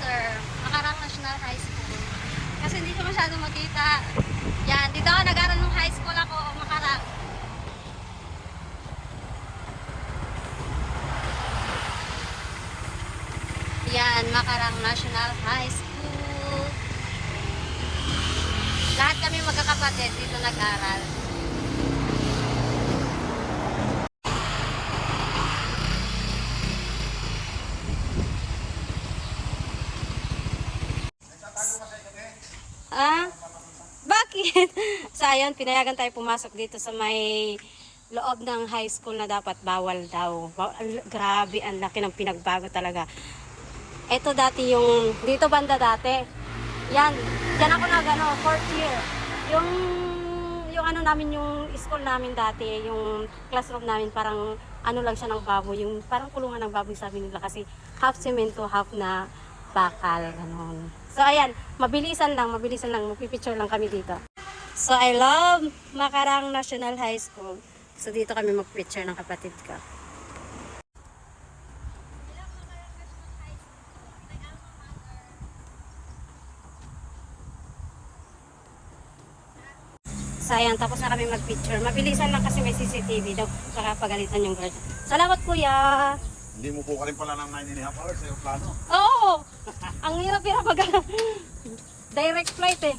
Mother, Macarang National High School. Kasi hindi ko masyadong makita. Yan, dito ako nag-aral ng high school ako, Macarang. Yan, Macarang National High School. Lahat kami magkakapatid dito nag-aral. Ah? Bakit? So ayun, pinayagan tayo pumasok dito sa may loob ng high school na dapat bawal daw. Grabe, ang laki ng pinagbago talaga. Ito dati yung, dito banda dati. Yan, dyan ako ano, fourth year. Yung ano namin, yung school namin dati, yung classroom namin, parang ano lang siya ng baboy, yung parang kulungan ng baboy sabi nila kasi half semento, half na bakal, ganon. So ayan, mabilisan lang, magpipicture lang kami dito. So I love Macarang National High School. So dito kami magpicture ng kapatid ko. So ayan, tapos na kami magpicture. Mabilisan lang kasi may CCTV daw, baka pagalitan yung guard. Salamat kuya! Hindi mo po ka rin pala ng 9.5 hours sa yung plano. Oo! Ang hirap-hirap mag direct flight eh.